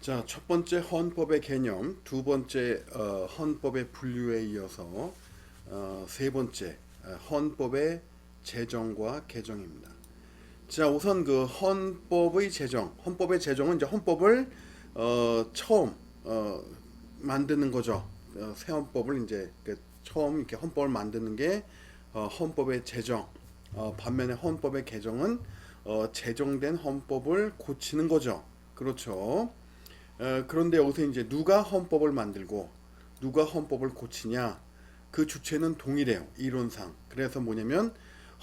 자, 첫 번째 헌법의 개념, 두 번째 헌법의 분류에 이어서 세 번째 헌법의 제정과 개정입니다. 자, 우선 그 헌법의 제정, 헌법의 제정은 이제 헌법을 처음 만드는 거죠. 새 헌법을 이제 처음 이렇게 헌법을 만드는 게 헌법의 제정. 반면에 헌법의 개정은 제정된 헌법을 고치는 거죠. 그렇죠. 그런데 여기서 이제 누가 헌법을 만들고 누가 헌법을 고치냐, 그 주체는 동일해요, 이론상. 그래서 뭐냐면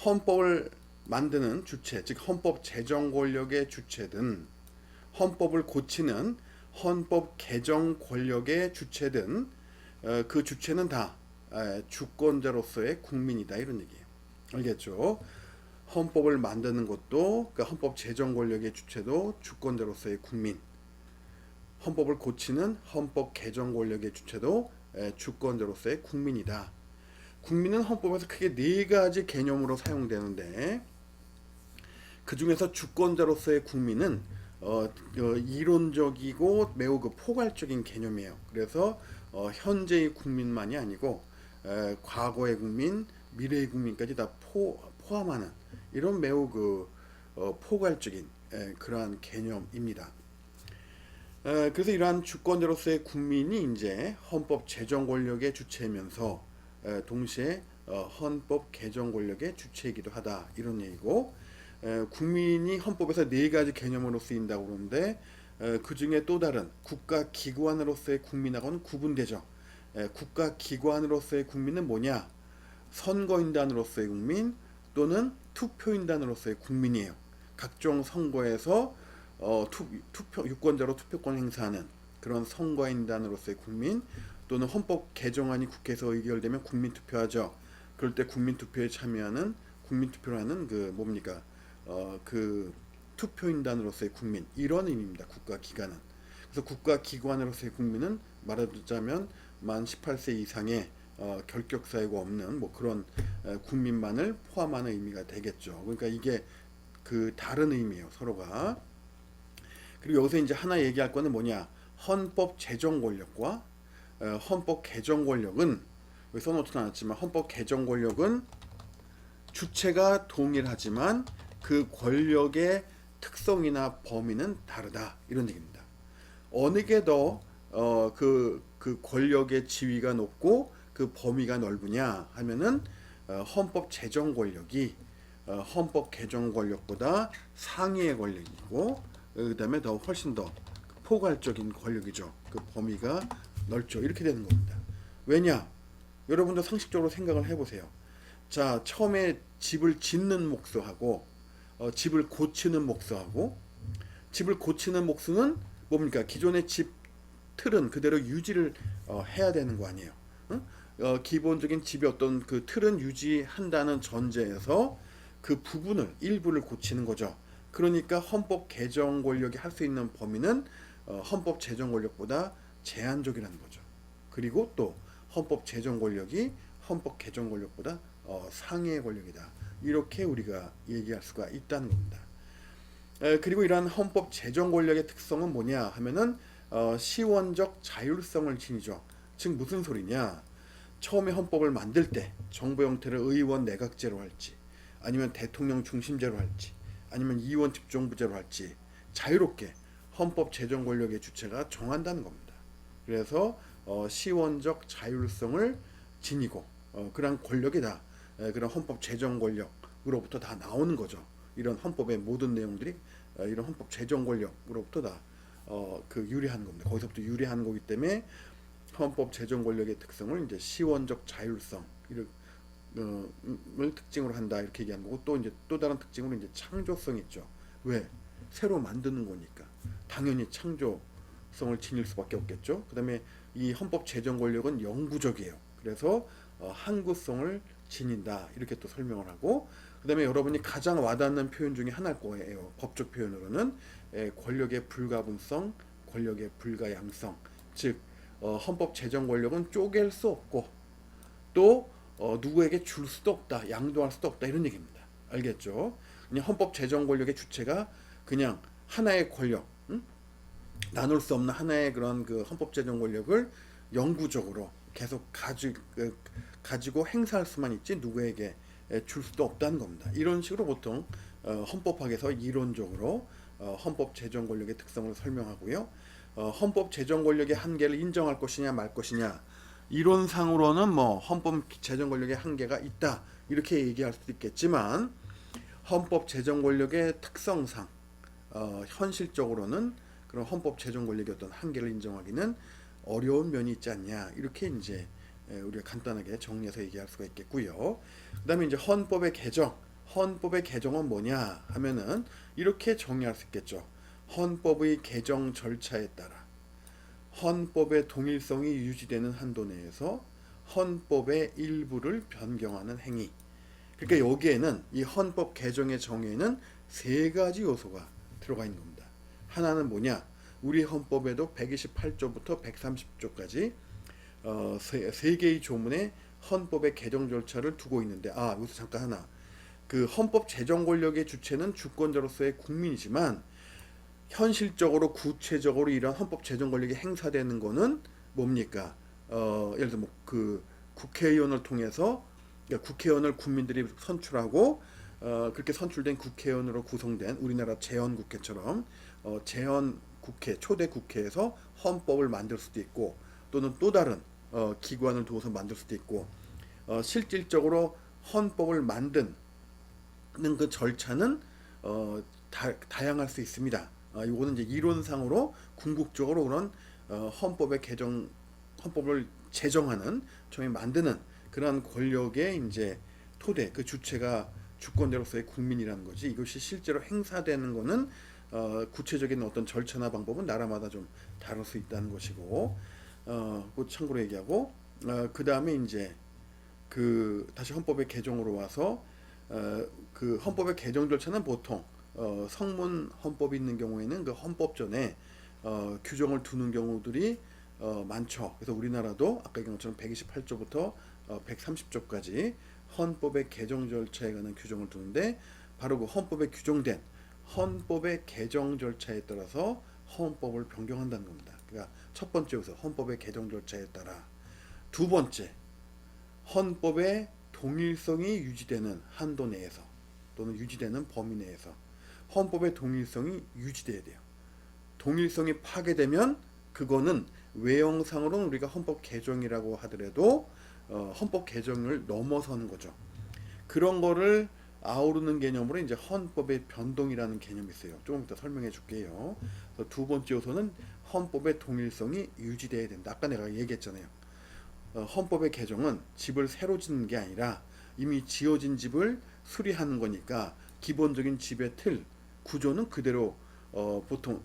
헌법을 만드는 주체, 즉 헌법 제정 권력의 주체든 헌법을 고치는 헌법 개정 권력의 주체든 그 주체는 다 주권자로서의 국민이다, 이런 얘기예요. 알겠죠? 헌법을 만드는 것도, 그러니까 헌법 제정 권력의 주체도 주권자로서의 국민, 헌법을 고치는 헌법 개정 권력의 주체도 주권자로서의 국민이다. 국민은 헌법에서 크게 네 가지 개념으로 사용되는데, 그 중에서 주권자로서의 국민은 이론적이고 매우 포괄적인 개념이에요. 그래서 현재의 국민만이 아니고 과거의 국민, 미래의 국민까지 다 포함하는 이런 매우 포괄적인 그러한 개념입니다. 그래서 이러한 주권자로서의 국민이 이제 헌법 제정 권력의 주체이면서 동시에 헌법 개정 권력의 주체이기도 하다, 이런 얘기고, 국민이 헌법에서 네 가지 개념으로 쓰인다고 그러는데 그 중에 또 다른 국가기관으로서의 국민하고는 구분되죠. 국가기관으로서의 국민은 뭐냐? 선거인단으로서의 국민 또는 투표인단으로서의 국민이에요. 각종 선거에서 유권자로 투표권 행사하는 그런 선거인단으로서의 국민, 또는 헌법 개정안이 국회에서 의결되면 국민투표하죠. 그럴 때 국민투표에 참여하는, 국민투표라는 뭡니까? 그 투표인단으로서의 국민, 이런 의미입니다, 국가기관은. 그래서 국가기관으로서의 국민은 말하자면 만 18세 이상의 결격 사유가 없는 그런 국민만을 포함하는 의미가 되겠죠. 그러니까 이게 다른 의미예요, 서로가. 그리고 여기서 이제 하나 얘기할 거는 뭐냐? 헌법 제정 권력과 헌법 개정 권력은, 여기 써놓지는 않았지만, 헌법 개정 권력은 주체가 동일하지만 그 권력의 특성이나 범위는 다르다, 이런 얘기입니다. 어느 게 더 그 권력의 지위가 높고 그 범위가 넓으냐 하면은 헌법 제정 권력이 헌법 개정 권력보다 상위의 권력이고, 그 다음에 더 훨씬 더 포괄적인 권력이죠. 그 범위가 넓죠. 이렇게 되는 겁니다. 왜냐? 여러분도 상식적으로 생각을 해보세요. 자, 처음에 집을 짓는 목수하고 집을 고치는 목수하고, 집을 고치는 목수는 뭡니까? 기존의 집 틀은 그대로 유지를 해야 되는 거 아니에요. 응? 기본적인 집의 어떤 그 틀은 유지한다는 전제에서 그 부분을, 일부를 고치는 거죠. 그러니까 헌법 개정 권력이 할 수 있는 범위는 헌법 제정 권력보다 제한적이라는 거죠. 그리고 또 헌법 제정 권력이 헌법 개정 권력보다 상위의 권력이다, 이렇게 우리가 얘기할 수가 있다는 겁니다. 그리고 이러한 헌법 제정 권력의 특성은 뭐냐 하면은 시원적 자율성을 지니죠. 즉 무슨 소리냐? 처음에 헌법을 만들 때 정부 형태를 의원 내각제로 할지, 아니면 대통령 중심제로 할지, 아니면 이원 집정부제로 할지 자유롭게 헌법 제정 권력의 주체가 정한다는 겁니다. 그래서 시원적 자율성을 지니고 그런 권력이 다 그런 헌법 제정 권력으로부터 다 나오는 거죠. 이런 헌법의 모든 내용들이 이런 헌법 제정 권력으로부터 다 유래하는 겁니다. 거기서부터 유래하는 거기 때문에 헌법 제정 권력의 특성을 이제 시원적 자율성 을 특징으로 한다, 이렇게 얘기하는 거고, 또 이제 또 다른 특징으로 이제 창조성 있죠. 왜? 새로 만드는 거니까 당연히 창조성을 지닐 수밖에 없겠죠. 그다음에 이 헌법 제정 권력은 영구적이에요. 그래서 항구성을 지닌다, 이렇게 또 설명을 하고, 그다음에 여러분이 가장 와닿는 표현 중에 하나일 거예요. 법적 표현으로는 권력의 불가분성, 권력의 불가양성. 즉 헌법 제정 권력은 쪼갤 수 없고 또 누구에게 줄 수도 없다, 양도할 수도 없다, 이런 얘기입니다. 알겠죠? 그냥 헌법 제정 권력의 주체가 그냥 하나의 권력, 나눌 수 없는 하나의 그런 그 헌법 제정 권력을 영구적으로 계속 가지고 행사할 수만 있지 누구에게 줄 수도 없다는 겁니다. 이런 식으로 보통 헌법학에서 이론적으로 헌법 제정 권력의 특성을 설명하고요. 헌법 제정 권력의 한계를 인정할 것이냐 말 것이냐, 이론상으로는 뭐 헌법 제정 권력의 한계가 있다 이렇게 얘기할 수도 있겠지만, 헌법 제정 권력의 특성상 현실적으로는 그런 헌법 제정 권력의 어떤 한계를 인정하기는 어려운 면이 있지 않냐, 이렇게 이제 우리가 간단하게 정리해서 얘기할 수가 있겠고요. 그다음에 이제 헌법의 개정은 뭐냐 하면은 이렇게 정리할 수 있겠죠. 헌법의 개정 절차에 따라 헌법의 동일성이 유지되는 한도 내에서 헌법의 일부를 변경하는 행위. 그러니까 여기에는 이 헌법 개정의 정의에는 세 가지 요소가 들어가 있는 겁니다. 하나는 뭐냐? 우리 헌법에도 128조부터 130조까지 세 개의 조문에 헌법의 개정 절차를 두고 있는데, 여기서 잠깐 하나. 그 헌법 제정 권력의 주체는 주권자로서의 국민이지만 현실적으로 구체적으로 이런 헌법 제정 권력이 행사되는 거는 뭡니까? 예를 들어 그 국회의원을 통해서, 그러니까 국회의원을 국민들이 선출하고 그렇게 선출된 국회의원으로 구성된 우리나라 재헌국회처럼 재헌국회, 초대 국회에서 헌법을 만들 수도 있고, 또는 또 다른 기관을 두어서 만들 수도 있고, 실질적으로 헌법을 만드는 그 절차는 다양할 수 있습니다. 이거는 이제 이론상으로 궁극적으로 그런 헌법을 제정하는, 처음에 만드는 그런 권력의 이제 토대, 그 주체가 주권자로서의 국민이라는 거지, 이것이 실제로 행사되는 거는 구체적인 어떤 절차나 방법은 나라마다 좀 다를 수 있다는 것이고, 그 참고로 얘기하고, 그 다음에 이제 그 다시 헌법의 개정으로 와서 그 헌법의 개정 절차는 보통 성문 헌법이 있는 경우에는 그 헌법전에 규정을 두는 경우들이 많죠. 그래서 우리나라도 아까 얘기한 것처럼 128조부터 130조까지 헌법의 개정 절차에 관한 규정을 두는데, 바로 그 헌법에 규정된 헌법의 개정 절차에 따라서 헌법을 변경한다는 겁니다. 그러니까 첫 번째 요소, 헌법의 개정 절차에 따라. 두 번째, 헌법의 동일성이 유지되는 한도 내에서 또는 유지되는 범위 내에서 헌법의 동일성이 유지돼야 돼요. 동일성이 파괴되면 그거는 외형상으로는 우리가 헌법 개정이라고 하더라도 헌법 개정을 넘어서는 거죠. 그런 거를 아우르는 개념으로 이제 헌법의 변동이라는 개념이 있어요. 조금 이따 설명해 줄게요. 두 번째 요소는 헌법의 동일성이 유지돼야 된다. 아까 내가 얘기했잖아요. 헌법의 개정은 집을 새로 짓는 게 아니라 이미 지어진 집을 수리하는 거니까 기본적인 집의 틀, 구조는 그대로 보통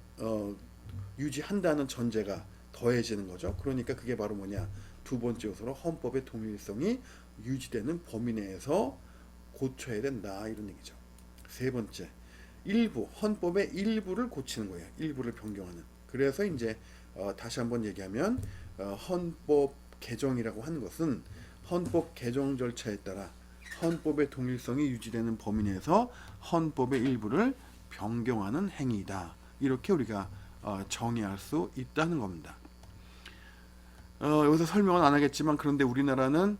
유지한다는 전제가 더해지는 거죠. 그러니까 그게 바로 뭐냐? 두 번째 요소로 헌법의 동일성이 유지되는 범위 내에서 고쳐야 된다, 이런 얘기죠. 세 번째, 헌법의 일부를 고치는 거예요. 일부를 변경하는. 그래서 이제 다시 한번 얘기하면 헌법 개정이라고 하는 것은 헌법 개정 절차에 따라 헌법의 동일성이 유지되는 범위 내에서 헌법의 일부를 변경하는 행위이다. 이렇게 우리가 정의할 수 있다는 겁니다. 여기서 설명은 안 하겠지만, 그런데 우리나라는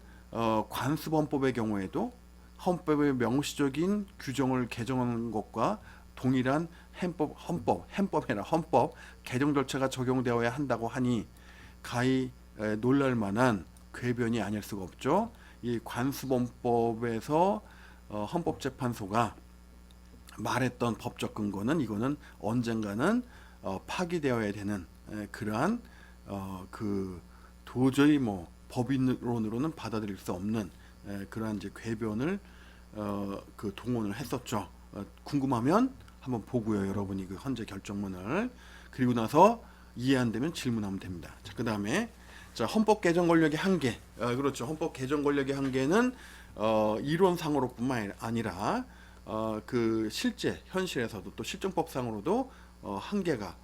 관습헌법의 경우에도 헌법의 명시적인 규정을 개정하는 것과 동일한 헌법 개정 절차가 적용되어야 한다고 하니 가히 놀랄 만한 궤변이 아닐 수가 없죠. 이 관습헌법에서 헌법재판소가 말했던 법적 근거는, 이거는 언젠가는 파기되어야 되는 그러한 그 도저히 뭐 법인론으로는 받아들일 수 없는 그러한 이제 궤변을 그 동원을 했었죠. 궁금하면 한번 보고요, 여러분이 그 헌재 결정문을. 그리고 나서 이해 안 되면 질문하면 됩니다. 자, 그 다음에 헌법 개정 권력의 한계. 그렇죠. 헌법 개정 권력의 한계는 이론상으로뿐만 아니라 그 실제 현실에서도 또 실정법상으로도 한계가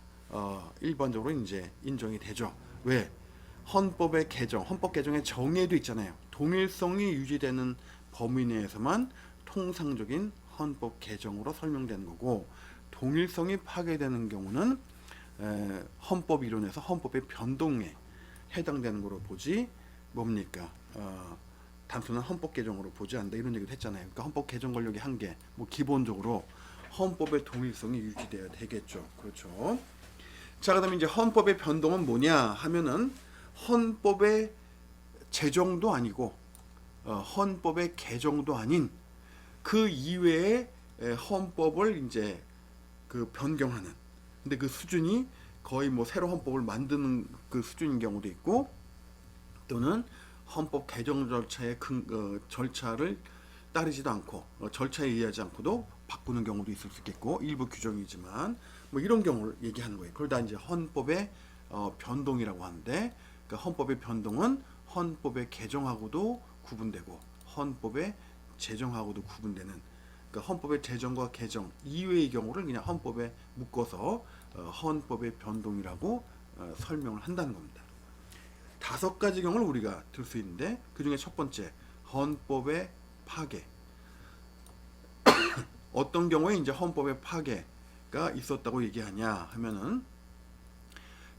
일반적으로 이제 인정이 되죠. 왜? 헌법 개정의 정의에도 있잖아요. 동일성이 유지되는 범위 내에서만 통상적인 헌법 개정으로 설명되는 거고, 동일성이 파괴되는 경우는 헌법 이론에서 헌법의 변동에 해당되는 거로 보지 뭡니까? 단순한 헌법 개정으로 보지 않는다 이런 얘기도 했잖아요. 그러니까 헌법 개정 권력의 한계, 뭐 기본적으로 헌법의 동일성이 유지되어야 되겠죠. 그렇죠. 자, 그다음에 이제 헌법의 변동은 뭐냐 하면은 헌법의 제정도 아니고 헌법의 개정도 아닌 그 이외의 헌법을 이제 그 변경하는. 근데 그 수준이 거의 뭐 새로 헌법을 만드는 그 수준인 경우도 있고, 또는 헌법 개정 절차의 절차를 따르지도 않고 절차에 의하지 않고도 바꾸는 경우도 있을 수 있겠고, 일부 규정이지만 뭐 이런 경우를 얘기하는 거예요. 그러다 이제 헌법의 변동이라고 하는데, 그러니까 헌법의 변동은 헌법의 개정하고도 구분되고 헌법의 제정하고도 구분되는, 그러니까 헌법의 제정과 개정 이외의 경우를 그냥 헌법에 묶어서 헌법의 변동이라고 설명을 한다는 겁니다. 5가지 경우를 우리가 들 수 있는데, 그 중에 첫 번째 헌법의 파괴. 어떤 경우에 이제 헌법의 파괴가 있었다고 얘기하냐 하면은,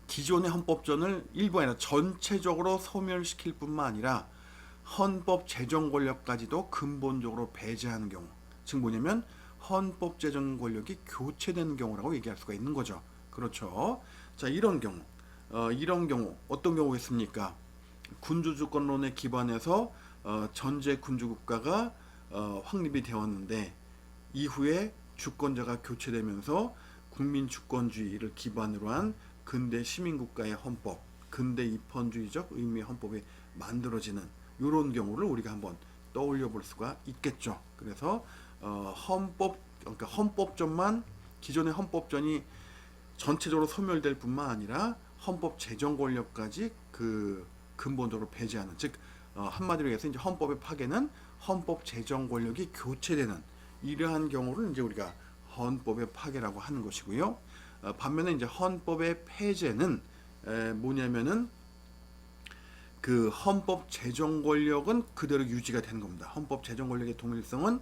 기존의 헌법전을 일부 아니라 전체적으로 소멸시킬 뿐만 아니라 헌법 제정 권력까지도 근본적으로 배제하는 경우, 즉 뭐냐면 헌법 제정 권력이 교체되는 경우라고 얘기할 수가 있는 거죠. 그렇죠. 자, 이런 경우 어떤 경우겠습니까? 군주주권론에 기반해서 전제 군주국가가 확립이 되었는데, 이후에 주권자가 교체되면서 국민주권주의를 기반으로 한 근대 시민국가의 헌법, 근대 입헌주의적 의미의 헌법이 만들어지는 이런 경우를 우리가 한번 떠올려 볼 수가 있겠죠. 그래서 그러니까 헌법전만, 기존의 헌법전이 전체적으로 소멸될 뿐만 아니라 헌법 제정 권력까지 그 근본적으로 배제하는, 즉 한마디로 해서 이제 헌법의 파괴는 헌법 제정 권력이 교체되는 이러한 경우를 이제 우리가 헌법의 파괴라고 하는 것이고요. 반면에 이제 헌법의 폐제는 뭐냐면은 그 헌법 제정 권력은 그대로 유지가 되는 겁니다. 헌법 제정 권력의 동일성은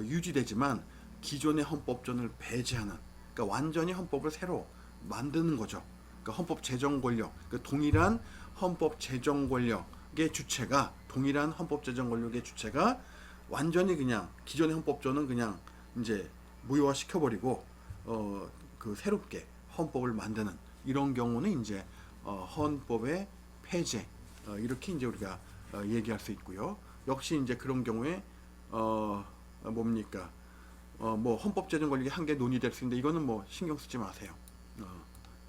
유지되지만 기존의 헌법전을 배제하는, 그러니까 완전히 헌법을 새로 만드는 거죠. 그러니까 헌법 제정 권력, 그러니까 동일한 헌법 제정 권력의 주체가, 동일한 헌법 제정 권력의 주체가 완전히 그냥 기존의 헌법전은 그냥 이제 무효화 시켜버리고 그 새롭게 헌법을 만드는 이런 경우는 이제 헌법의 폐제, 이렇게 이제 우리가 얘기할 수 있고요. 역시 이제 그런 경우에 뭡니까? 뭐 헌법 제정 권력이 한계 논의될 수 있는데, 이거는 뭐 신경 쓰지 마세요.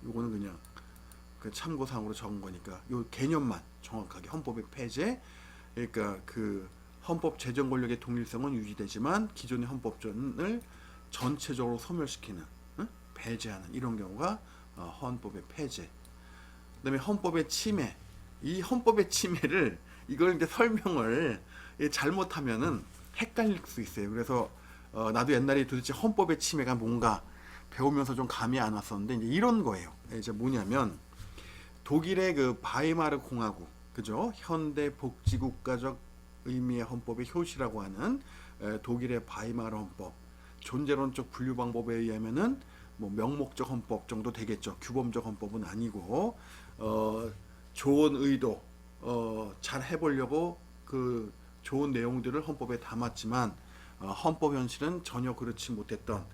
이거는 그냥 그 참고사항으로 적은 거니까 요 개념만 정확하게 헌법의 폐제, 그러니까 그 헌법 제정 권력의 동일성은 유지되지만 기존의 헌법전을 전체적으로 소멸시키는, 배제하는 이런 경우가 헌법의 폐제. 그다음에 헌법의 침해. 이 헌법의 침해를, 이걸 이제 설명을 잘못하면은 헷갈릴 수 있어요. 그래서 나도 옛날에 도대체 헌법의 침해가 뭔가 배우면서 좀 감이 안 왔었는데, 이제 이런 거예요. 이제 뭐냐면 독일의 그 바이마르 공화국, 그죠? 현대 복지국가적 의미의 헌법의 효시라고 하는 독일의 바이마르 헌법, 존재론적 분류 방법에 의하면은 뭐 명목적 헌법 정도 되겠죠. 규범적 헌법은 아니고 좋은 의도 잘 해보려고 그 좋은 내용들을 헌법에 담았지만 헌법 현실은 전혀 그렇지 못했던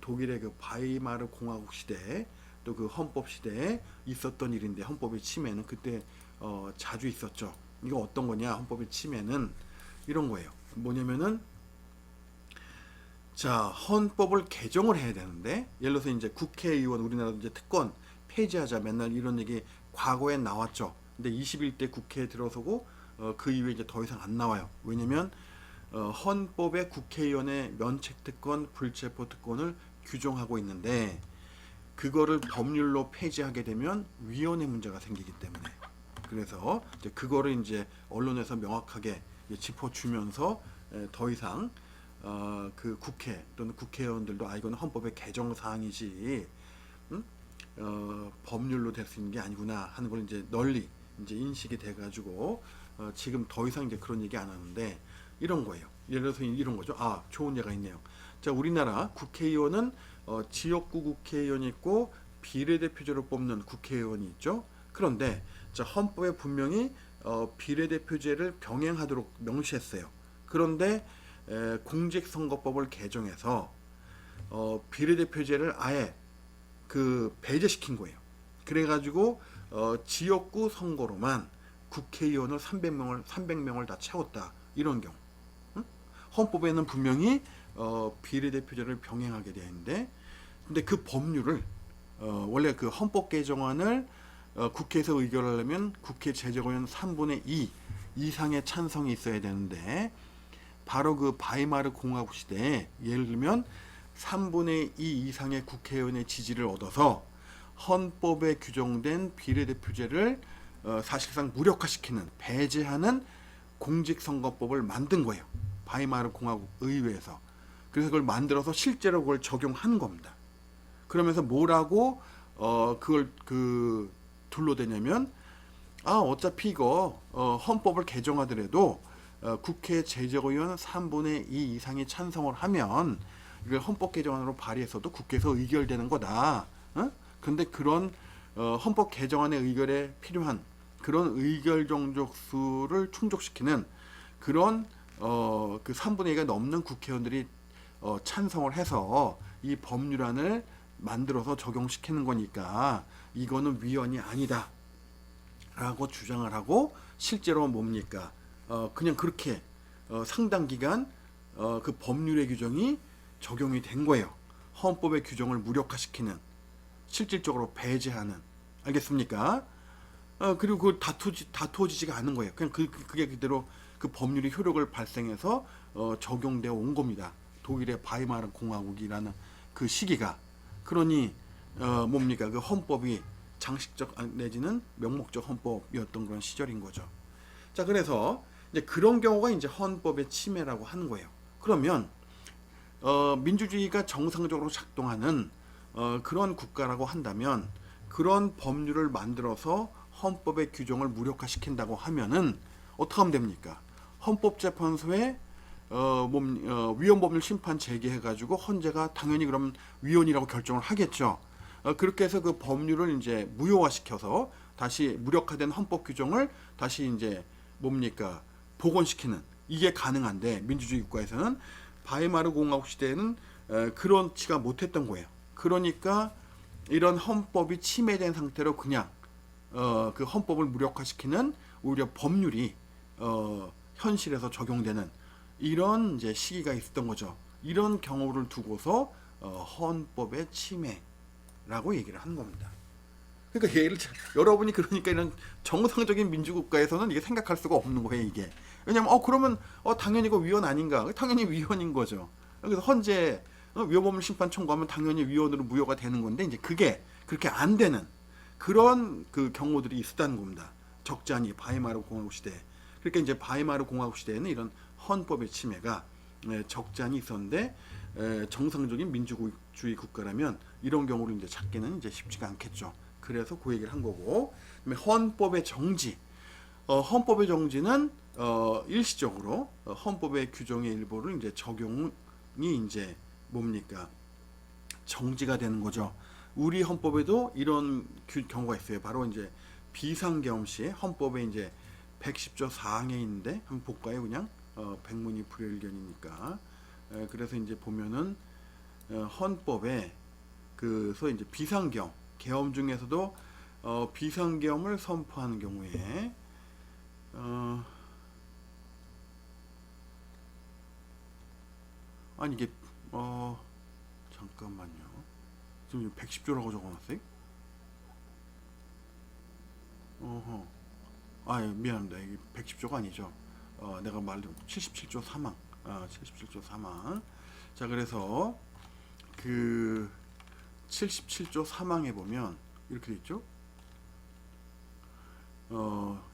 독일의 그 바이마르 공화국 시대, 또 그 헌법 시대에 있었던 일인데, 헌법의 침해는 그때 자주 있었죠. 이거 어떤 거냐? 헌법의 침해는 이런 거예요. 뭐냐면은, 자, 헌법을 개정을 해야 되는데, 예를 들어서 이제 국회의원, 우리나라도 이제 특권 폐지하자, 맨날 이런 얘기 과거에 나왔죠. 근데 21대 국회에 들어서고 그 이후에 이제 더 이상 안 나와요. 왜냐면 헌법에 국회의원의 면책특권, 불체포특권을 규정하고 있는데, 그거를 법률로 폐지하게 되면 위헌의 문제가 생기기 때문에, 그래서 이제 그거를 이제 언론에서 명확하게 짚어주면서 더 이상 그 국회 또는 국회의원들도 이거는 헌법의 개정 사항이지 법률로 될 수 있는 게 아니구나 하는 걸 이제 널리 이제 인식이 돼가지고 지금 더 이상 이제 그런 얘기 안 하는데, 이런 거예요. 예를 들어서 이런 거죠. 좋은 예가 있네요. 자, 우리나라 국회의원은 지역구 국회의원이 있고 비례대표제로 뽑는 국회의원이 있죠. 그런데 자, 헌법에 분명히 비례대표제를 병행하도록 명시했어요. 그런데 공직선거법을 개정해서 비례대표제를 아예 그 배제시킨 거예요. 그래가지고 지역구 선거로만 국회의원을 300명을 다 채웠다. 이런 경우. 응? 헌법에는 분명히 비례대표제를 병행하게 되어 있는데, 근데 그 법률을 원래 그 헌법 개정안을 국회에서 의결하려면 국회 제적의원 3분의 2 이상의 찬성이 있어야 되는데, 바로 그 바이마르 공화국 시대에 예를 들면 3분의 2 이상의 국회의원의 지지를 얻어서 헌법에 규정된 비례대표제를 사실상 무력화시키는, 배제하는 공직선거법을 만든 거예요. 바이마르 공화국 의회에서. 그래서 그걸 만들어서 실제로 그걸 적용한 겁니다. 그러면서 뭐라고 그걸 둘러대냐면, 어차피 이거 헌법을 개정하더라도 국회 제적의원 3분의 2 이상이 찬성을 하면 이걸 헌법 개정안으로 발의해서도 국회에서 의결되는 거다. 근데 그런 헌법 개정안의 의결에 필요한 그런 의결 정족수를 충족시키는 그런 그 3분의 2가 넘는 국회의원들이 찬성을 해서 이 법률안을 만들어서 적용시키는 거니까 이거는 위헌이 아니다 라고 주장을 하고, 실제로 뭡니까? 그냥 그렇게 상당 기간 그 법률의 규정이 적용이 된 거예요. 헌법의 규정을 무력화시키는, 실질적으로 배제하는. 알겠습니까? 그리고 그 다투어지지가 않은 거예요. 그냥 그게 그대로 그 법률이 효력을 발생해서 적용되어 온 겁니다. 독일의 바이마르 공화국이라는 그 시기가. 그러니 뭡니까? 그 헌법이 장식적 내지는 명목적 헌법이었던 그런 시절인 거죠. 자, 그래서 이제 그런 경우가 이제 헌법의 침해라고 하는 거예요. 그러면 민주주의가 정상적으로 작동하는 그런 국가라고 한다면, 그런 법률을 만들어서 헌법의 규정을 무력화시킨다고 하면은 어떻게 하면 됩니까? 헌법재판소에 위헌법률 심판 제기해가지고 헌재가 당연히 그럼 위헌이라고 결정을 하겠죠. 그렇게 해서 그 법률을 이제 무효화시켜서 다시 무력화된 헌법 규정을 다시 이제 뭡니까? 복원시키는, 이게 가능한데, 민주주의 국가에서는 바이마르 공화국 시대에는 그렇지가 못했던 거예요. 그러니까 이런 헌법이 침해된 상태로 그냥 그 헌법을 무력화시키는 오히려 법률이 현실에서 적용되는 이런 이제 시기가 있었던 거죠. 이런 경우를 두고서 헌법의 침해라고 얘기를 하는 겁니다. 그러니까 여러분이 그러니까 이런 정상적인 민주국가에서는 이게 생각할 수가 없는 거예요, 이게. 왜냐면 그러면 당연히 이거 위헌 아닌가? 당연히 위헌인 거죠. 그래서 헌재 위헌법률 심판 청구하면 당연히 위헌으로 무효가 되는 건데, 이제 그게 그렇게 안 되는 그런 그 경우들이 있었다는 겁니다. 적지 않이 바이마르 공화국 시대. 그러니까 이제 바이마르 공화국 시대에는 이런 헌법의 침해가 적지 않이 있었는데, 정상적인 민주주의 국가라면 이런 경우를 이제 찾기는 이제 쉽지가 않겠죠. 그래서 그 얘기를 한 거고, 그다음에 헌법의 정지. 헌법의 정지는 일시적으로 헌법의 규정의 일부를 이제 적용이 이제 뭡니까? 정지가 되는 거죠. 우리 헌법에도 이런 경우가 있어요. 바로 이제 비상계엄 시에 헌법에 이제 110조 4항에 있는데 한번 볼까요? 그냥 백문이 불여일견이니까. 그래서 이제 보면은 헌법에 그서 이제 비상계엄, 계엄 중에서도 비상계엄을 선포하는 경우에 아니 이게 잠깐만요. 지금 110조라고 적어놨어요? 미안합니다. 이게 110조가 아니죠. 내가 말한 77조 3항. 77조 3항. 자, 그래서 그 77조 3항에 보면 이렇게 돼 있죠.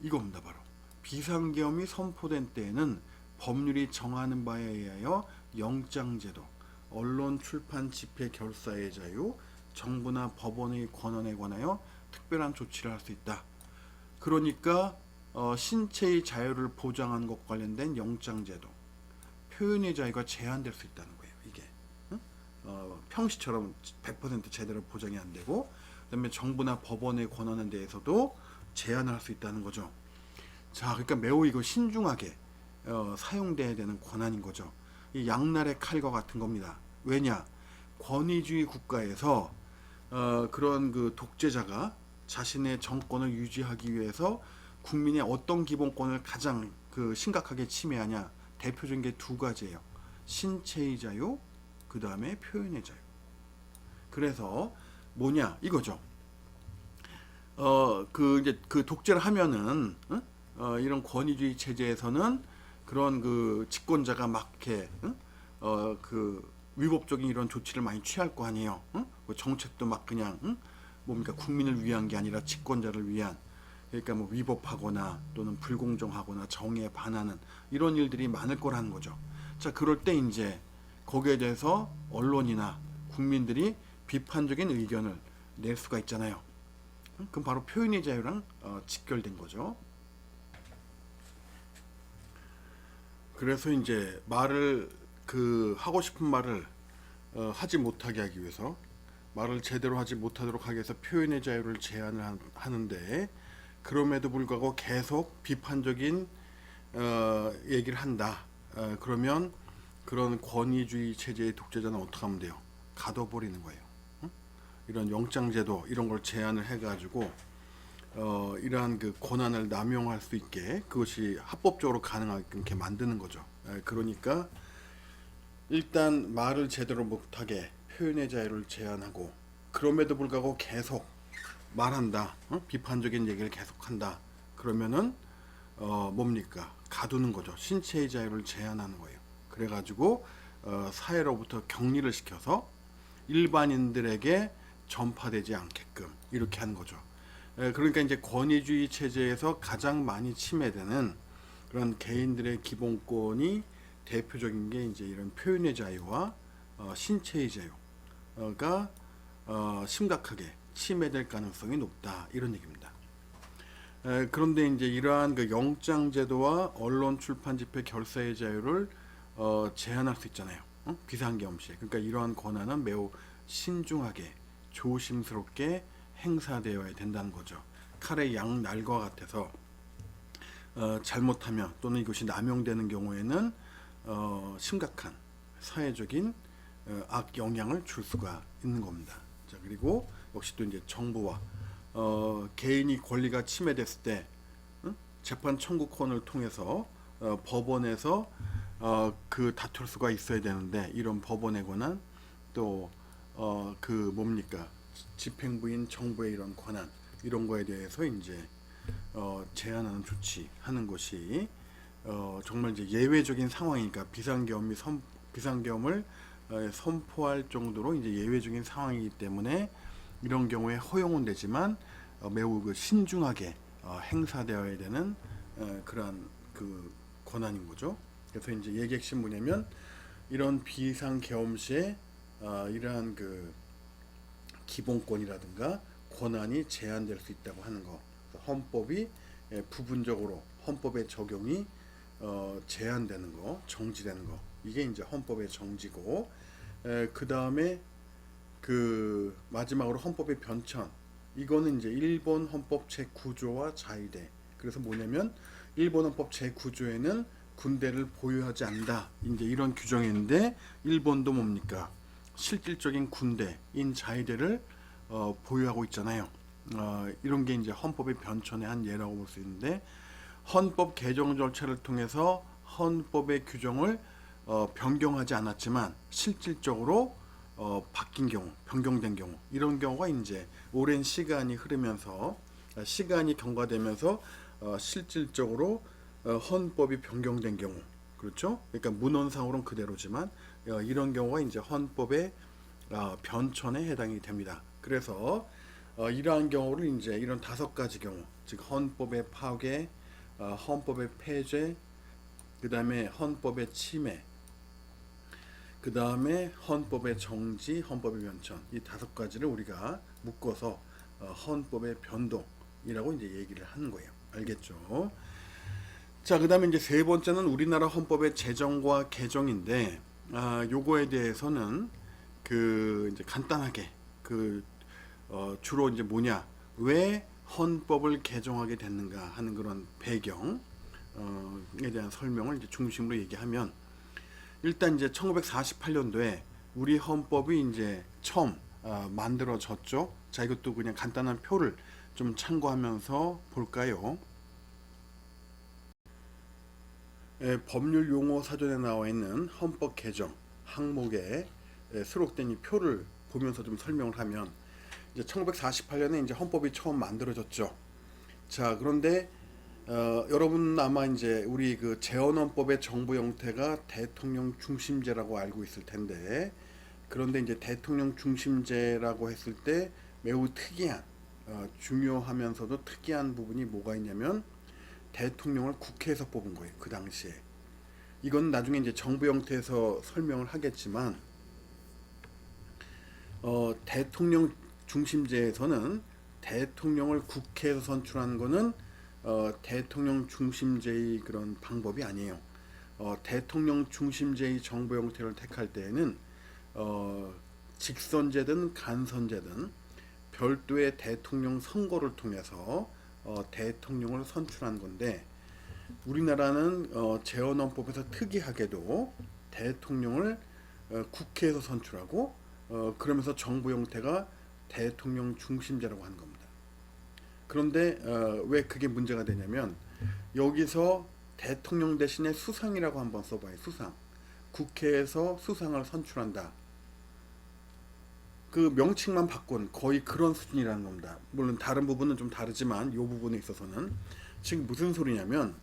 이겁니다. 바로 비상계엄이 선포된 때에는 법률이 정하는 바에 의하여 영장제도, 언론, 출판, 집회, 결사의 자유, 정부나 법원의 권한에 관하여 특별한 조치를 할 수 있다. 그러니까 신체의 자유를 보장하는 것과 관련된 영장제도, 표현의 자유가 제한될 수 있다는 거예요. 이게 평시처럼 100% 제대로 보장이 안 되고, 그다음에 정부나 법원의 권한에 대해서도 제한을 할 수 있다는 거죠. 자, 그러니까 매우 이거 신중하게 사용돼야 되는 권한인 거죠. 이 양날의 칼과 같은 겁니다. 왜냐? 권위주의 국가에서 그런 그 독재자가 자신의 정권을 유지하기 위해서 국민의 어떤 기본권을 가장 그 심각하게 침해하냐? 대표적인 게 두 가지예요. 신체의 자유, 그 다음에 표현의 자유. 그래서 뭐냐 이거죠. 그 이제 그 독재를 하면은 이런 권위주의 체제에서는 그런 그 집권자가 막 이렇게 그 위법적인 이런 조치를 많이 취할 거 아니에요. 그 정책도 막 그냥 뭡니까 국민을 위한 게 아니라 집권자를 위한, 그러니까 뭐 위법하거나 또는 불공정하거나 정의에 반하는 이런 일들이 많을 거라는 거죠. 자, 그럴 때 이제 거기에 대해서 언론이나 국민들이 비판적인 의견을 낼 수가 있잖아요. 그럼 바로 표현의 자유랑 직결된 거죠. 그래서 이제 말을 그 하고 싶은 말을 하지 못하게 하기 위해서, 말을 제대로 하지 못하도록 하기 위해서 표현의 자유를 제한을 하는데, 그럼에도 불구하고 계속 비판적인 얘기를 한다. 그러면 그런 권위주의 체제의 독재자는 어떻게 하면 돼요? 가둬버리는 거예요. 이런 영장제도 이런 걸 제한을 해가지고 이러한 그 권한을 남용할 수 있게 그것이 합법적으로 가능하게 만드는 거죠. 그러니까 일단 말을 제대로 못하게 표현의 자유를 제한하고, 그럼에도 불구하고 계속 말한다, 비판적인 얘기를 계속한다. 그러면은 뭡니까? 가두는 거죠. 신체의 자유를 제한하는 거예요. 그래가지고 사회로부터 격리를 시켜서 일반인들에게 전파되지 않게끔 이렇게 하는 거죠. 그러니까 이제 권위주의 체제에서 가장 많이 침해되는 그런 개인들의 기본권이 대표적인 게 이제 이런 표현의 자유와 신체의 자유가 심각하게 침해될 가능성이 높다, 이런 얘기입니다. 그런데 이제 이러한 그 영장 제도와 언론 출판 집회 결사의 자유를 제한할 수 있잖아요. 비상계엄시. 그러니까 이러한 권한은 매우 신중하게 조심스럽게 행사되어야 된다는 거죠. 칼의 양날과 같아서 잘못하면 또는 이것이 남용되는 경우에는 심각한 사회적인 악 영향을 줄 수가 있는 겁니다. 자, 그리고 역시 또 이제 정부와 개인이 권리가 침해됐을 때 재판 청구권을 통해서 법원에서 그 다툴 수가 있어야 되는데, 이런 법원에 관한 또 그 뭡니까 집행부인 정부의 이런 권한, 이런 거에 대해서 이제 제한하는 조치하는 것이 정말 이제 예외적인 상황이니까 비상계엄을 선포할 정도로 이제 예외적인 상황이기 때문에 이런 경우에 허용은 되지만 매우 그 신중하게 행사되어야 되는 그러한 그 권한인 거죠. 그래서 이제 얘기 핵심 뭐냐면, 이런 비상계엄 시에 이러한 그 기본권이라든가 권한이 제한될 수 있다고 하는 거, 헌법이 부분적으로 헌법의 적용이 제한되는 거, 정지되는 거, 이게 이제 헌법의 정지고, 그 다음에 그 마지막으로 헌법의 변천, 이거는 이제 일본 헌법 제9조와 자이대. 그래서 뭐냐면 일본 헌법 제9조에는 군대를 보유하지 않는다, 이제 이런 규정인데, 일본도 뭡니까 실질적인 군대인 자위대를 보유하고 있잖아요. 이런 게 이제 헌법의 변천의 한 예라고 볼 수 있는데, 헌법 개정 절차를 통해서 헌법의 규정을 변경하지 않았지만 실질적으로 바뀐 경우, 변경된 경우, 이런 경우가 이제 오랜 시간이 흐르면서 시간이 경과되면서 실질적으로 헌법이 변경된 경우, 그렇죠? 그러니까 문헌상으로는 그대로지만 이런 경우가 이제 헌법의 변천에 해당이 됩니다. 그래서 이러한 경우를 이제 이런 5가지 경우, 즉 헌법의 파괴, 헌법의 폐죄, 그 다음에 헌법의 침해, 그 다음에 헌법의 정지, 헌법의 변천, 이 5가지를 우리가 묶어서 헌법의 변동이라고 이제 얘기를 하는 거예요. 알겠죠? 자, 그 다음에 이제 세 번째는 우리나라 헌법의 제정과 개정인데, 요거에 대해서는 그 이제 간단하게 그 주로 이제 뭐냐, 왜 헌법을 개정하게 됐는가 하는 그런 배경에 대한 설명을 이제 중심으로 얘기하면, 일단 이제 1948년도에 우리 헌법이 이제 처음 만들어졌죠. 자, 이것도 그냥 간단한 표를 좀 참고하면서 볼까요? 법률 용어 사전에 나와 있는 헌법 개정 항목에 수록된 이 표를 보면서 좀 설명을 하면, 이제 1948년에 이제 헌법이 처음 만들어졌죠. 자, 그런데 여러분 아마 이제 우리 그 재헌헌법의 정부 형태가 대통령 중심제라고 알고 있을 텐데, 그런데 이제 대통령 중심제라고 했을 때 매우 특이한 중요하면서도 특이한 부분이 뭐가 있냐면, 대통령을 국회에서 뽑은 거예요. 그 당시에. 이건 나중에 이제 정부 형태에서 설명을 하겠지만, 대통령 중심제에서는 대통령을 국회에서 선출하는 거는 대통령 중심제의 그런 방법이 아니에요. 대통령 중심제의 정부 형태를 택할 때에는 직선제든 간선제든 별도의 대통령 선거를 통해서 대통령을 선출한 건데, 우리나라는 재헌헌법에서 특이하게도 대통령을 국회에서 선출하고, 그러면서 정부 형태가 대통령 중심제라고 하는 겁니다. 그런데 왜 그게 문제가 되냐면, 여기서 대통령 대신에 수상이라고 한번 써봐요. 수상. 국회에서 수상을 선출한다. 그 명칭만 바꾼 거의 그런 수준이라는 겁니다. 물론 다른 부분은 좀 다르지만 이 부분에 있어서는 지금 무슨 소리냐면,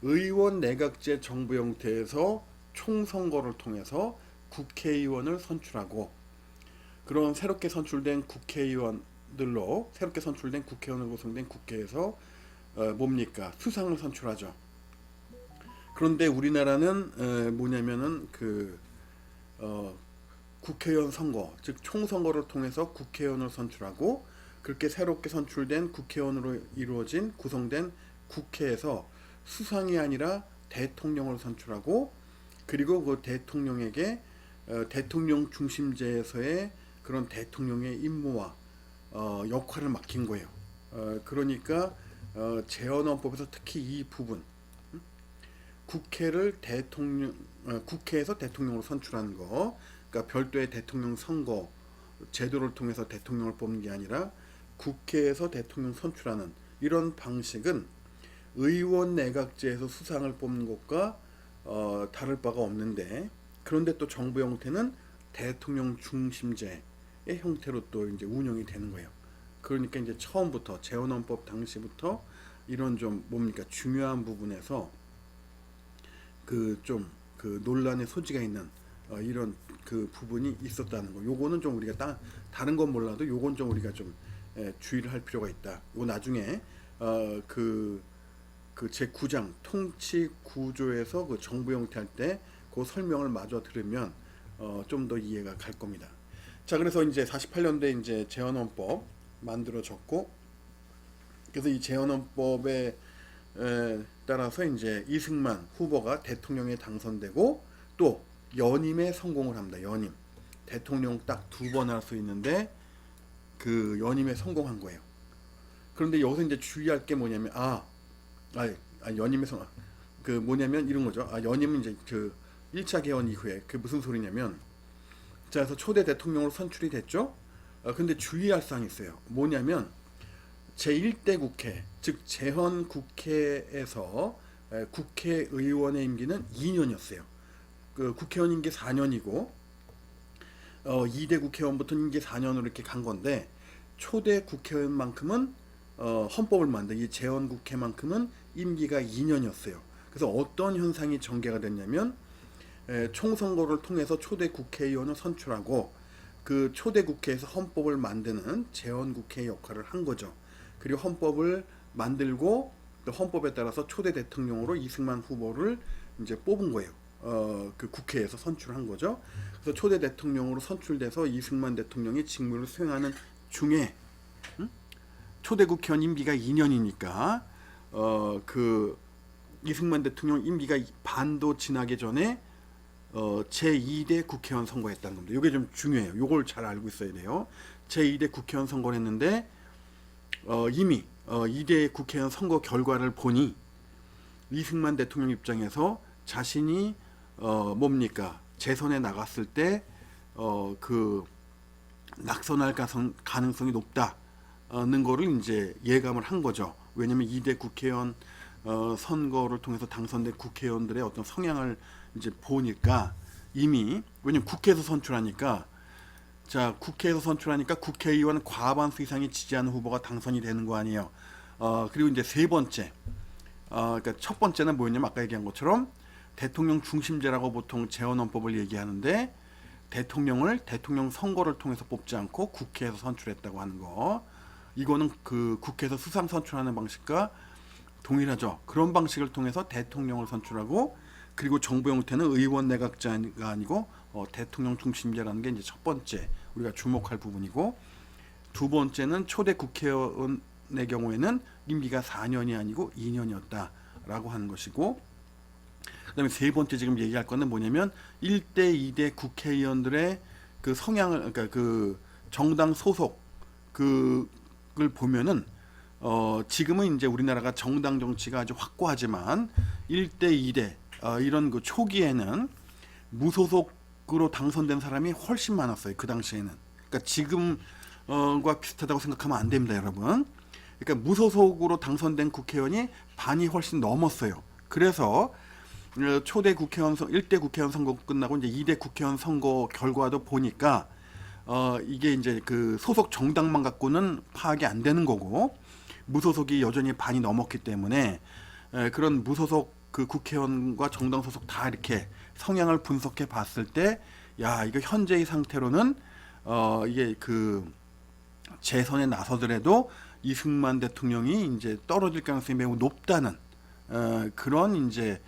의원 내각제 정부 형태에서 총선거를 통해서 국회의원을 선출하고, 그런 새롭게 선출된 국회의원들로, 새롭게 선출된 국회의원으로 구성된 국회에서 뭡니까, 수상을 선출하죠. 그런데 우리나라는 뭐냐면은 국회의원 선거, 즉 총선거를 통해서 국회의원을 선출하고, 그렇게 새롭게 선출된 국회의원으로 이루어진 구성된 국회에서 수상이 아니라 대통령을 선출하고, 그리고 그 대통령에게 대통령 중심제에서의 그런 대통령의 임무와 역할을 맡긴 거예요. 그러니까 재헌헌법에서 특히 이 부분, 국회를 국회에서 대통령으로 선출하는 거, 그러니까 별도의 대통령 선거 제도를 통해서 대통령을 뽑는 게 아니라 국회에서 대통령 선출하는 이런 방식은 의원 내각제에서 수상을 뽑는 것과 다를 바가 없는데, 그런데 또 정부 형태는 대통령 중심제의 형태로 또 이제 운영이 되는 거예요. 그러니까 이제 처음부터 재헌헌법 당시부터 이런 좀 뭡니까, 중요한 부분에서 그 논란의 소지가 있는 이런 그 부분이 있었다는 거. 요거는 좀 우리가 다른 건 몰라도 요건 좀 우리가 좀 주의를 할 필요가 있다. 요 나중에 그 제9장 통치 구조에서 그 정부 형태 할 때 그 설명을 마저 들으면 좀 더 이해가 갈 겁니다. 자, 그래서 이제 48년도에 이제 재헌헌법 만들어졌고, 그래서 이 재헌헌법에 따라서 이제 이승만 후보가 대통령에 당선되고, 또 연임에 성공을 합니다. 연임. 대통령 딱 2번 할 수 있는데 그 연임에 성공한 거예요. 그런데 여기서 이제 주의할 게 뭐냐면, 연임에 그 뭐냐면 이런 거죠. 연임은 이제 그 1차 개헌 이후에 그 무슨 소리냐면, 자, 그래서 초대 대통령으로 선출이 됐죠. 근데 주의할 사항이 있어요. 뭐냐면, 제1대 국회, 즉 재헌 국회에서 국회의원의 임기는 2년이었어요. 그 국회의원 임기 4년이고 2대 국회의원부터 임기 4년으로 이렇게 간 건데, 초대 국회의원만큼은 헌법을 만든 이 재헌 국회만큼은 임기가 2년이었어요. 그래서 어떤 현상이 전개가 됐냐면, 총선거를 통해서 초대 국회의원을 선출하고, 그 초대 국회에서 헌법을 만드는 재헌 국회의 역할을 한 거죠. 그리고 헌법을 만들고 또 헌법에 따라서 초대 대통령으로 이승만 후보를 이제 뽑은 거예요. 그 국회에서 선출한 거죠. 그래서 초대 대통령으로 선출돼서 이승만 대통령이 직무를 수행하는 중에, 초대 국회의원 임기가 2년이니까 그 이승만 대통령 임기가 반도 지나기 전에 제2대 국회의원 선거했다는 겁니다. 이게 좀 중요해요. 이걸 잘 알고 있어야 돼요. 제2대 국회의원 선거를 했는데 이미 2대 국회의원 선거 결과를 보니 이승만 대통령 입장에서 자신이 뭡니까 재선에 나갔을 때 그 낙선할 가능성이 높다는 거를 이제 예감을 한 거죠. 왜냐면 2대 국회의원 선거를 통해서 당선된 국회의원들의 어떤 성향을 이제 보니까 이미 왜냐면 국회에서 선출하니까 자 국회에서 선출하니까 국회의원 과반수 이상이 지지하는 후보가 당선이 되는 거 아니에요. 그리고 이제 세 번째 그러니까 첫 번째는 뭐였냐면 아까 얘기한 것처럼 대통령 중심제라고 보통 재헌헌법을 얘기하는데 대통령을 대통령 선거를 통해서 뽑지 않고 국회에서 선출했다고 하는 거 이거는 그 국회에서 수상 선출하는 방식과 동일하죠. 그런 방식을 통해서 대통령을 선출하고 그리고 정부 형태는 의원 내각제가 아니고 대통령 중심제라는 게 이제 첫 번째 우리가 주목할 부분이고 두 번째는 초대 국회의원의 경우에는 임기가 4년이 아니고 2년이었다라고 하는 것이고 그다음에 세 번째 지금 얘기할 거는 뭐냐면 1대 2대 국회의원들의 그 성향을 그러니까 그 정당 소속 그걸 보면은 지금은 이제 우리나라가 정당 정치가 아주 확고하지만 1대 2대 이런 그 초기에는 무소속으로 당선된 사람이 훨씬 많았어요. 그 당시에는. 그러니까 지금과 비슷하다고 생각하면 안 됩니다, 여러분. 그러니까 무소속으로 당선된 국회의원이 반이 훨씬 넘었어요. 그래서 초대 국회의원 1대 국회의원 선거 끝나고 이제 2대 국회의원 선거 결과도 보니까 이게 이제 그 소속 정당만 갖고는 파악이 안 되는 거고 무소속이 여전히 반이 넘었기 때문에 그런 무소속 그 국회의원과 정당 소속 다 이렇게 성향을 분석해 봤을 때 야 이거 현재의 상태로는 이게 그 재선에 나서더라도 이승만 대통령이 이제 떨어질 가능성이 매우 높다는 그런 이제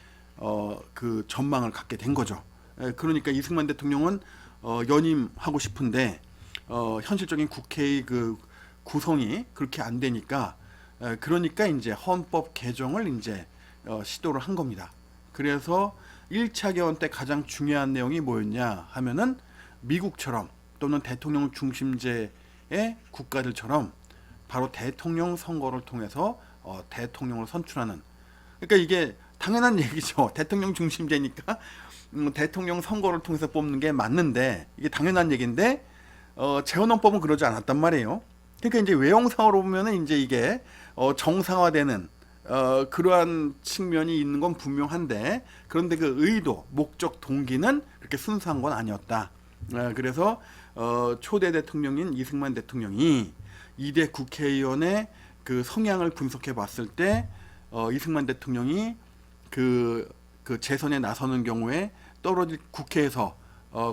그 전망을 갖게 된 거죠. 그러니까 이승만 대통령은 연임하고 싶은데 현실적인 국회의 그 구성이 그렇게 안 되니까 그러니까 이제 헌법 개정을 이제 시도를 한 겁니다. 그래서 1차 개헌 때 가장 중요한 내용이 뭐였냐 하면은 미국처럼 또는 대통령 중심제의 국가들처럼 바로 대통령 선거를 통해서 대통령을 선출하는 그러니까 이게 당연한 얘기죠. 대통령 중심제니까 대통령 선거를 통해서 뽑는 게 맞는데 이게 당연한 얘기인데 재헌헌법은 그러지 않았단 말이에요. 그러니까 이제 외형상으로 보면은 이제 이게 정상화되는 그러한 측면이 있는 건 분명한데 그런데 그 의도, 목적, 동기는 그렇게 순수한 건 아니었다. 그래서 초대 대통령인 이승만 대통령이 2대 국회의원의 그 성향을 분석해 봤을 때 이승만 대통령이 그 재선에 나서는 경우에 떨어질 국회에서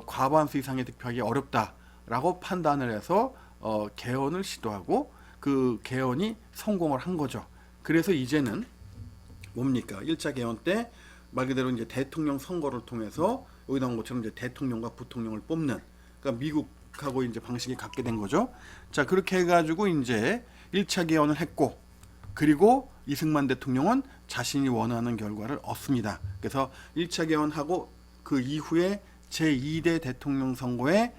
과반수 이상의 득표하기 어렵다라고 판단을 해서 개헌을 시도하고 그 개헌이 성공을 한 거죠. 그래서 이제는 뭡니까? 1차 개헌 때 말 그대로 이제 대통령 선거를 통해서 여기 나온 것처럼 이제 대통령과 부통령을 뽑는 그러니까 미국하고 이제 방식이 같게 된 거죠. 자, 그렇게 해가지고 이제 1차 개헌을 했고 그리고 이승만 대통령은 자신이 원하는 결과를 얻습니다. 그래서 1차 개헌하고 그 이후에 제2대 대통령 선거에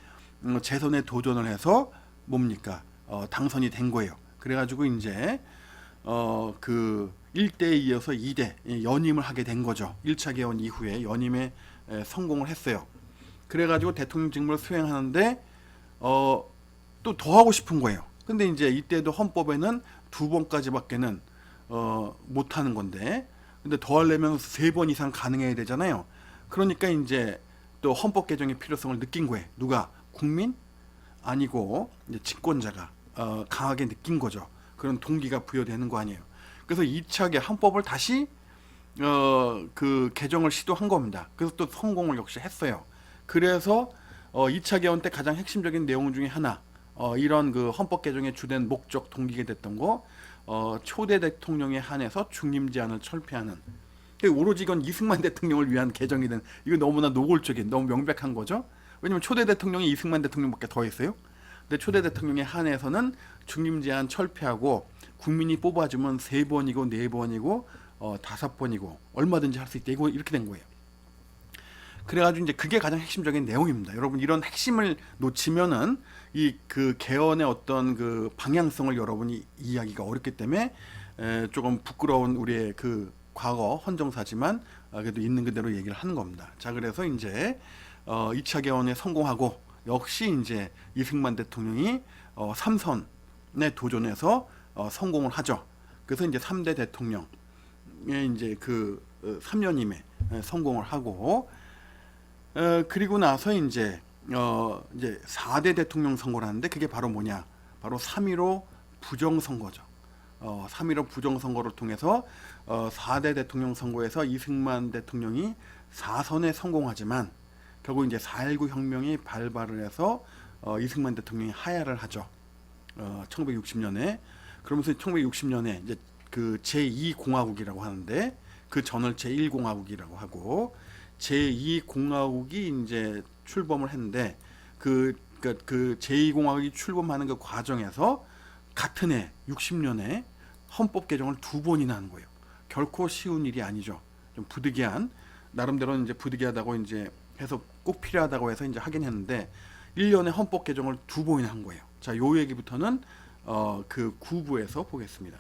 재선에 도전을 해서 뭡니까? 당선이 된 거예요. 그래가지고 이제 그 1대에 이어서 2대 연임을 하게 된 거죠. 1차 개헌 이후에 연임에 성공을 했어요. 그래가지고 대통령 직무를 수행하는데 또 더 하고 싶은 거예요. 근데 이제 이때도 헌법에는 2번까지밖에는 못 하는 건데 근데 더 하려면 3번 이상 가능해야 되잖아요. 그러니까 이제 또 헌법 개정의 필요성을 느낀 거예요. 누가? 국민? 아니고 이제 집권자가 강하게 느낀 거죠. 그런 동기가 부여되는 거 아니에요. 그래서 2차계 헌법을 다시 그 개정을 시도한 겁니다. 그래서 또 성공을 역시 했어요. 그래서 2차 개헌 때 가장 핵심적인 내용 중에 하나 이런 그 헌법 개정의 주된 목적 동기가 됐던 거 초대 대통령에 한해서 중임 제한을 철폐하는 오로지 이건 이승만 대통령을 위한 개정이 된 이거 너무나 노골적인 너무 명백한 거죠. 왜냐면 초대 대통령이 이승만 대통령밖에 더 했어요. 근데 초대 대통령에 한해서는 중임 제한 철폐하고 국민이 뽑아주면 3번이고 4번이고 5번이고 얼마든지 할 수 있다. 이거 이렇게 된 거예요. 그래가지고 이제 그게 가장 핵심적인 내용입니다. 여러분 이런 핵심을 놓치면은 이 그 개헌의 어떤 그 방향성을 여러분이 이해하기가 어렵기 때문에 조금 부끄러운 우리의 그 과거 헌정사지만 그래도 있는 그대로 얘기를 하는 겁니다. 자, 그래서 이제 2차 개헌에 성공하고 역시 이제 이승만 대통령이 3선에 도전해서 성공을 하죠. 그래서 이제 3대 대통령의 이제 그 3년임에 성공을 하고 그리고 나서 이제 4대 대통령 선거를 하는데 그게 바로 뭐냐? 바로 3.15 부정선거죠. 3.15 부정선거를 통해서 4대 대통령 선거에서 이승만 대통령이 4선에 성공하지만 결국 이제 4.19 혁명이 발발을 해서 이승만 대통령이 하야를 하죠. 1960년에. 그러면서 1960년에 이제 그 제2공화국이라고 하는데 그 전을 제1공화국이라고 하고 제2공화국이 이제 출범을 했는데 그 제2공화국이 출범하는 그 과정에서 같은 해 60년에 헌법 개정을 2번이나 하는 거예요. 결코 쉬운 일이 아니죠. 좀 부득이한 나름대로는 이제 부득이하다고 이제 해서 꼭 필요하다고 해서 이제 하긴 했는데 1년에 헌법 개정을 2번이나 한 거예요. 자, 요 얘기부터는 그 9부에서 보겠습니다.